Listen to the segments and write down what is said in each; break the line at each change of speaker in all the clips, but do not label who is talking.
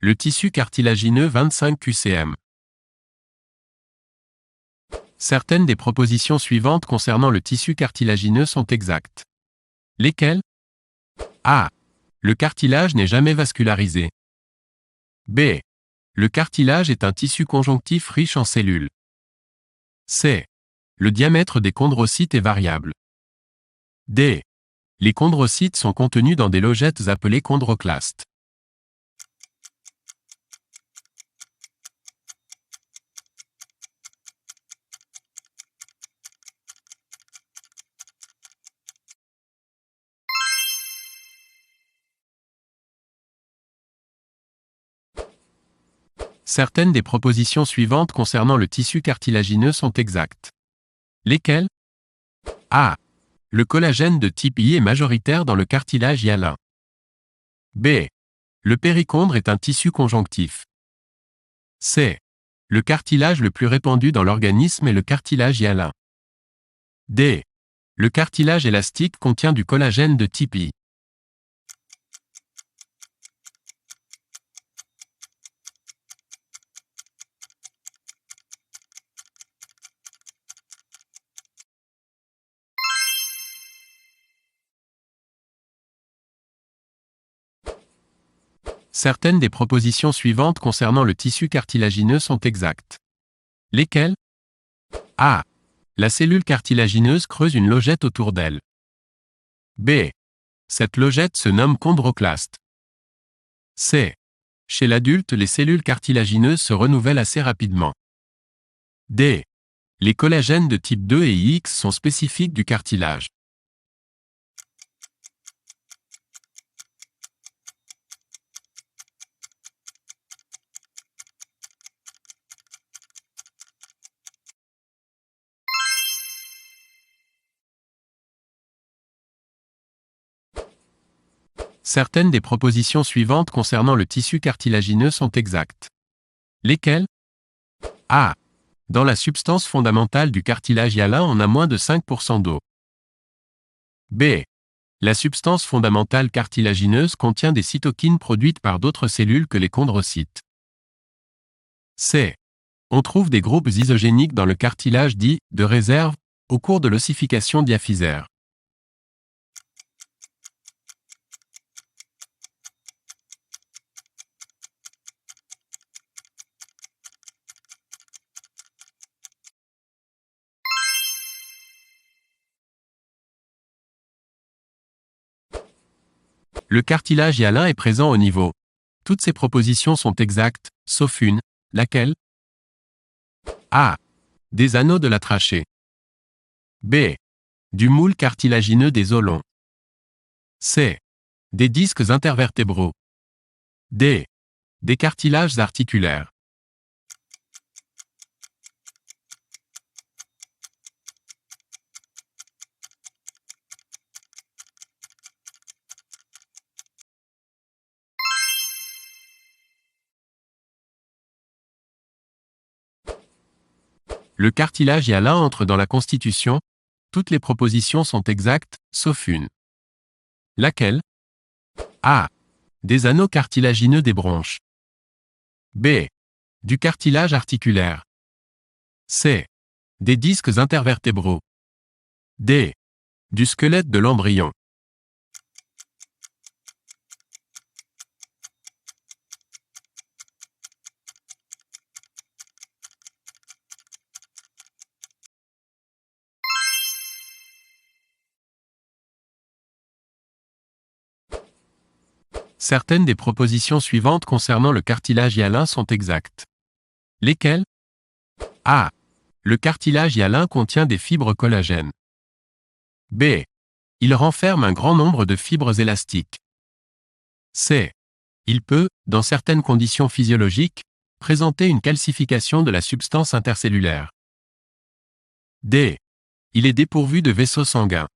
Le tissu cartilagineux 25 QCM. Certaines des propositions suivantes concernant le tissu cartilagineux sont exactes. Lesquelles? A. Le cartilage n'est jamais vascularisé. B. Le cartilage est un tissu conjonctif riche en cellules. C. Le diamètre des chondrocytes est variable. D. Les chondrocytes sont contenus dans des logettes appelées chondroclastes. Certaines des propositions suivantes concernant le tissu cartilagineux sont exactes. Lesquelles? A. Le collagène de type I est majoritaire dans le cartilage hyalin. B. Le périchondre est un tissu conjonctif. C. Le cartilage le plus répandu dans l'organisme est le cartilage hyalin. D. Le cartilage élastique contient du collagène de type I. Certaines des propositions suivantes concernant le tissu cartilagineux sont exactes. Lesquelles? A. La cellule cartilagineuse creuse une logette autour d'elle. B. Cette logette se nomme chondroclaste. C. Chez l'adulte, les cellules cartilagineuses se renouvellent assez rapidement. D. Les collagènes de type 2 et X sont spécifiques du cartilage. Certaines des propositions suivantes concernant le tissu cartilagineux sont exactes. Lesquelles? A. Dans la substance fondamentale du cartilage hyalin, on a moins de 5% d'eau. B. La substance fondamentale cartilagineuse contient des cytokines produites par d'autres cellules que les chondrocytes. C. On trouve des groupes isogéniques dans le cartilage dit « de réserve » au cours de l'ossification diaphysaire. Le cartilage hyalin est présent au niveau. Toutes ces propositions sont exactes, sauf une, laquelle? A. Des anneaux de la trachée. B. Du moule cartilagineux des os longs. C. Des disques intervertébraux. D. Des cartilages articulaires. Le cartilage hyalin entre dans la constitution. Toutes les propositions sont exactes, sauf une. Laquelle? A. Des anneaux cartilagineux des bronches. B. Du cartilage articulaire. C. Des disques intervertébraux. D. Du squelette de l'embryon. Certaines des propositions suivantes concernant le cartilage hyalin sont exactes. Lesquelles? A. Le cartilage hyalin contient des fibres collagènes. B. Il renferme un grand nombre de fibres élastiques. C. Il peut, dans certaines conditions physiologiques, présenter une calcification de la substance intercellulaire. D. Il est dépourvu de vaisseaux sanguins.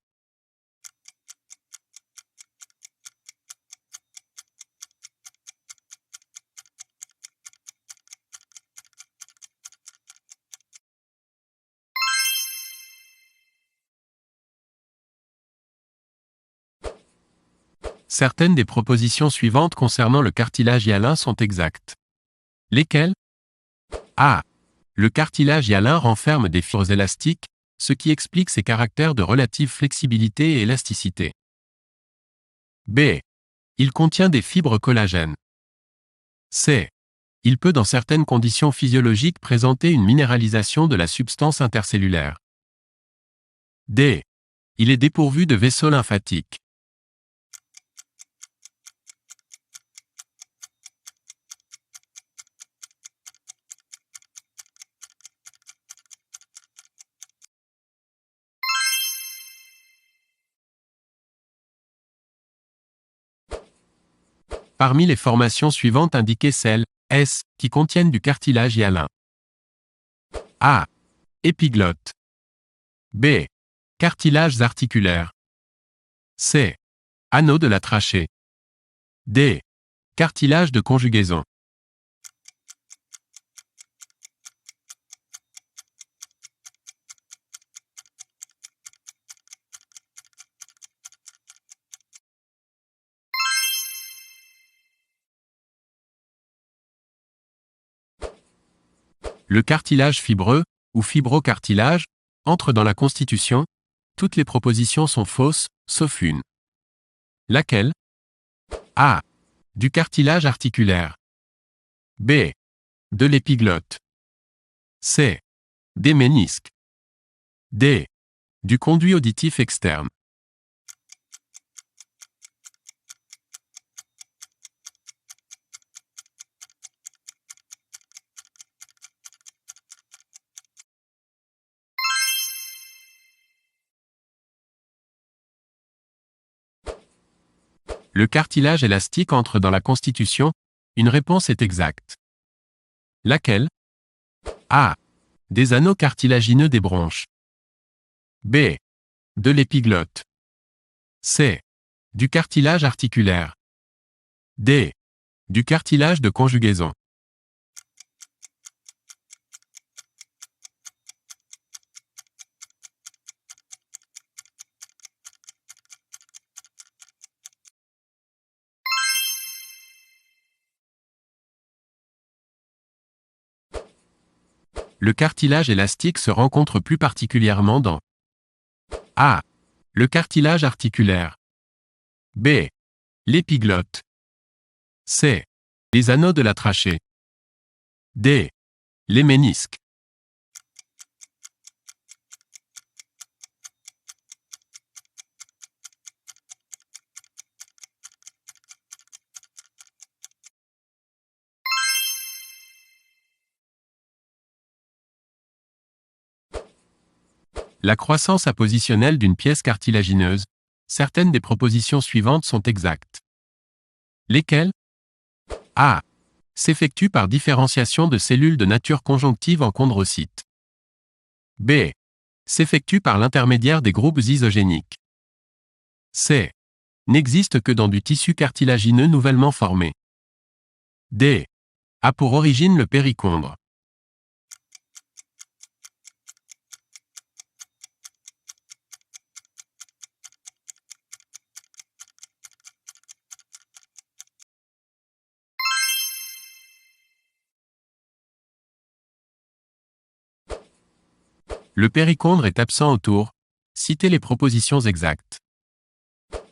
Certaines des propositions suivantes concernant le cartilage hyalin sont exactes. Lesquelles? A. Le cartilage hyalin renferme des fibres élastiques, ce qui explique ses caractères de relative flexibilité et élasticité. B. Il contient des fibres collagènes. C. Il peut dans certaines conditions physiologiques présenter une minéralisation de la substance intercellulaire. D. Il est dépourvu de vaisseaux lymphatiques. Parmi les formations suivantes indiquées celles, S, qui contiennent du cartilage hyalin. A. Épiglotte. B. Cartilages articulaires. C. Anneau de la trachée. D. Cartilage de conjugaison. Le cartilage fibreux, ou fibrocartilage, entre dans la constitution. Toutes les propositions sont fausses, sauf une. Laquelle? A. Du cartilage articulaire. B. De l'épiglotte. C. Des ménisques. D. Du conduit auditif externe. Le cartilage élastique entre dans la constitution. Une réponse est exacte. Laquelle? A. Des anneaux cartilagineux des bronches. B. De l'épiglotte. C. Du cartilage articulaire. D. Du cartilage de conjugaison. Le cartilage élastique se rencontre plus particulièrement dans A. Le cartilage articulaire. B. L'épiglotte. C. Les anneaux de la trachée. D. Les ménisques. La croissance appositionnelle d'une pièce cartilagineuse. Certaines des propositions suivantes sont exactes. Lesquelles? A. S'effectue par différenciation de cellules de nature conjonctive en chondrocytes. B. S'effectue par l'intermédiaire des groupes isogéniques. C. N'existe que dans du tissu cartilagineux nouvellement formé. D. A pour origine le périchondre. Le périchondre est absent autour. Citez les propositions exactes.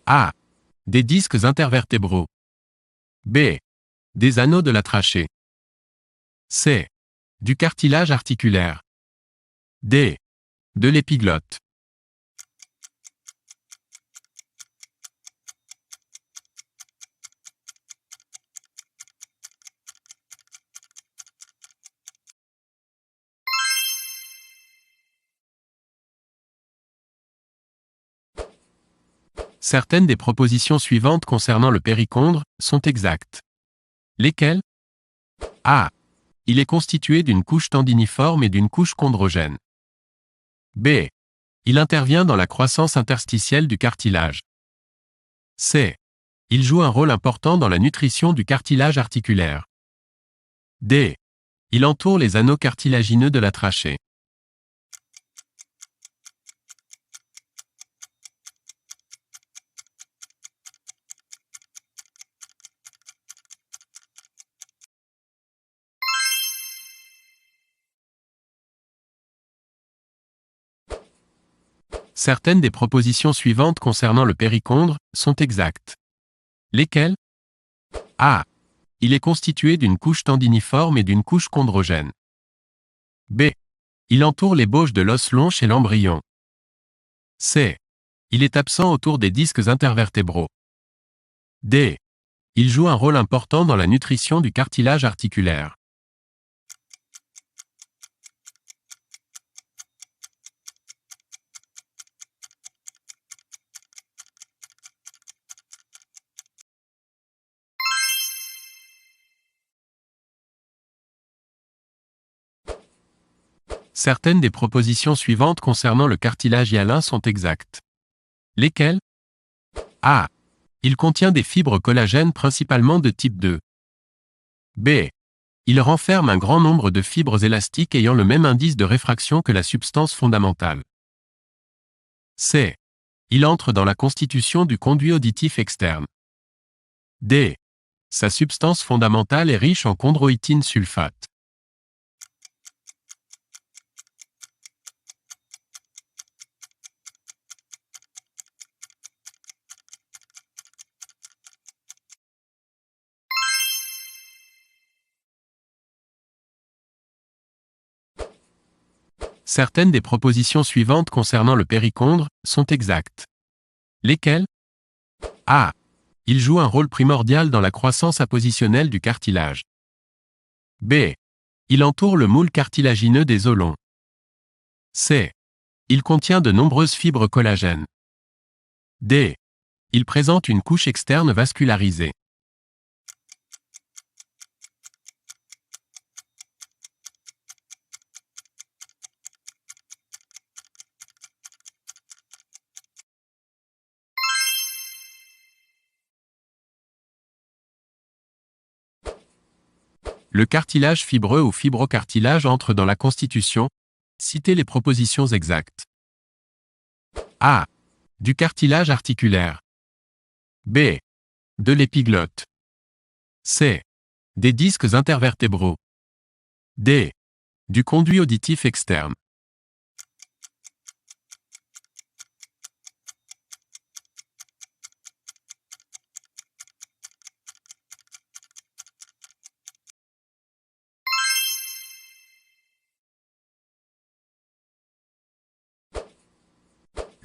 A. Des disques intervertébraux. B. Des anneaux de la trachée. C. Du cartilage articulaire. D. De l'épiglotte. Certaines des propositions suivantes concernant le périchondre sont exactes. Lesquelles? A. Il est constitué d'une couche tendiniforme et d'une couche chondrogène. B. Il intervient dans la croissance interstitielle du cartilage. C. Il joue un rôle important dans la nutrition du cartilage articulaire. D. Il entoure les anneaux cartilagineux de la trachée. Certaines des propositions suivantes concernant le périchondre sont exactes. Lesquelles? A. Il est constitué d'une couche tendiniforme et d'une couche chondrogène. B. Il entoure l'ébauche de l'os long chez l'embryon. C. Il est absent autour des disques intervertébraux. D. Il joue un rôle important dans la nutrition du cartilage articulaire. Certaines des propositions suivantes concernant le cartilage hyalin sont exactes. Lesquelles? A. Il contient des fibres collagènes principalement de type 2. B. Il renferme un grand nombre de fibres élastiques ayant le même indice de réfraction que la substance fondamentale. C. Il entre dans la constitution du conduit auditif externe. D. Sa substance fondamentale est riche en chondroïtine sulfate. Certaines des propositions suivantes concernant le périchondre sont exactes. Lesquelles? A. Il joue un rôle primordial dans la croissance appositionnelle du cartilage. B. Il entoure le moule cartilagineux des os longs. C. Il contient de nombreuses fibres collagènes. D. Il présente une couche externe vascularisée. Le cartilage fibreux ou fibrocartilage entre dans la constitution. Citez les propositions exactes. A. Du cartilage articulaire. B. De l'épiglotte. C. Des disques intervertébraux. D. Du conduit auditif externe.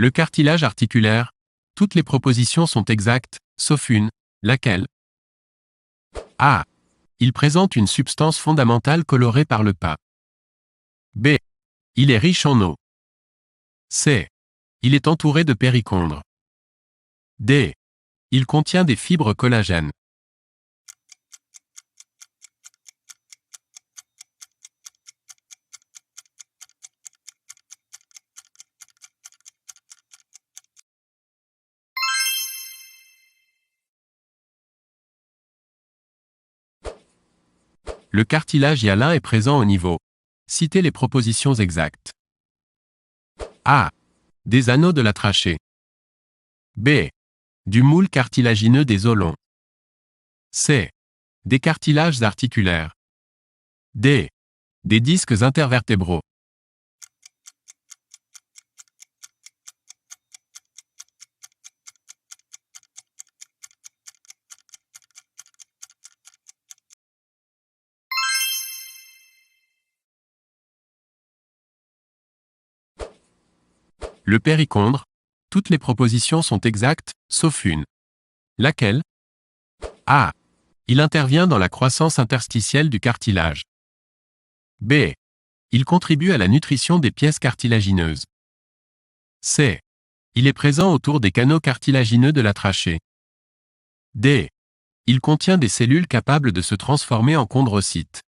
Le cartilage articulaire. Toutes les propositions sont exactes, sauf une. Laquelle? A. Il présente une substance fondamentale colorée par le pas. B. Il est riche en eau. C. Il est entouré de périchondre. D. Il contient des fibres collagènes. Le cartilage hyalin est présent au niveau. Citez les propositions exactes. A. Des anneaux de la trachée. B. Du moule cartilagineux des os longs. C. Des cartilages articulaires. D. Des disques intervertébraux. Le périchondre. Toutes les propositions sont exactes, sauf une. Laquelle? A. Il intervient dans la croissance interstitielle du cartilage. B. Il contribue à la nutrition des pièces cartilagineuses. C. Il est présent autour des canaux cartilagineux de la trachée. D. Il contient des cellules capables de se transformer en chondrocytes.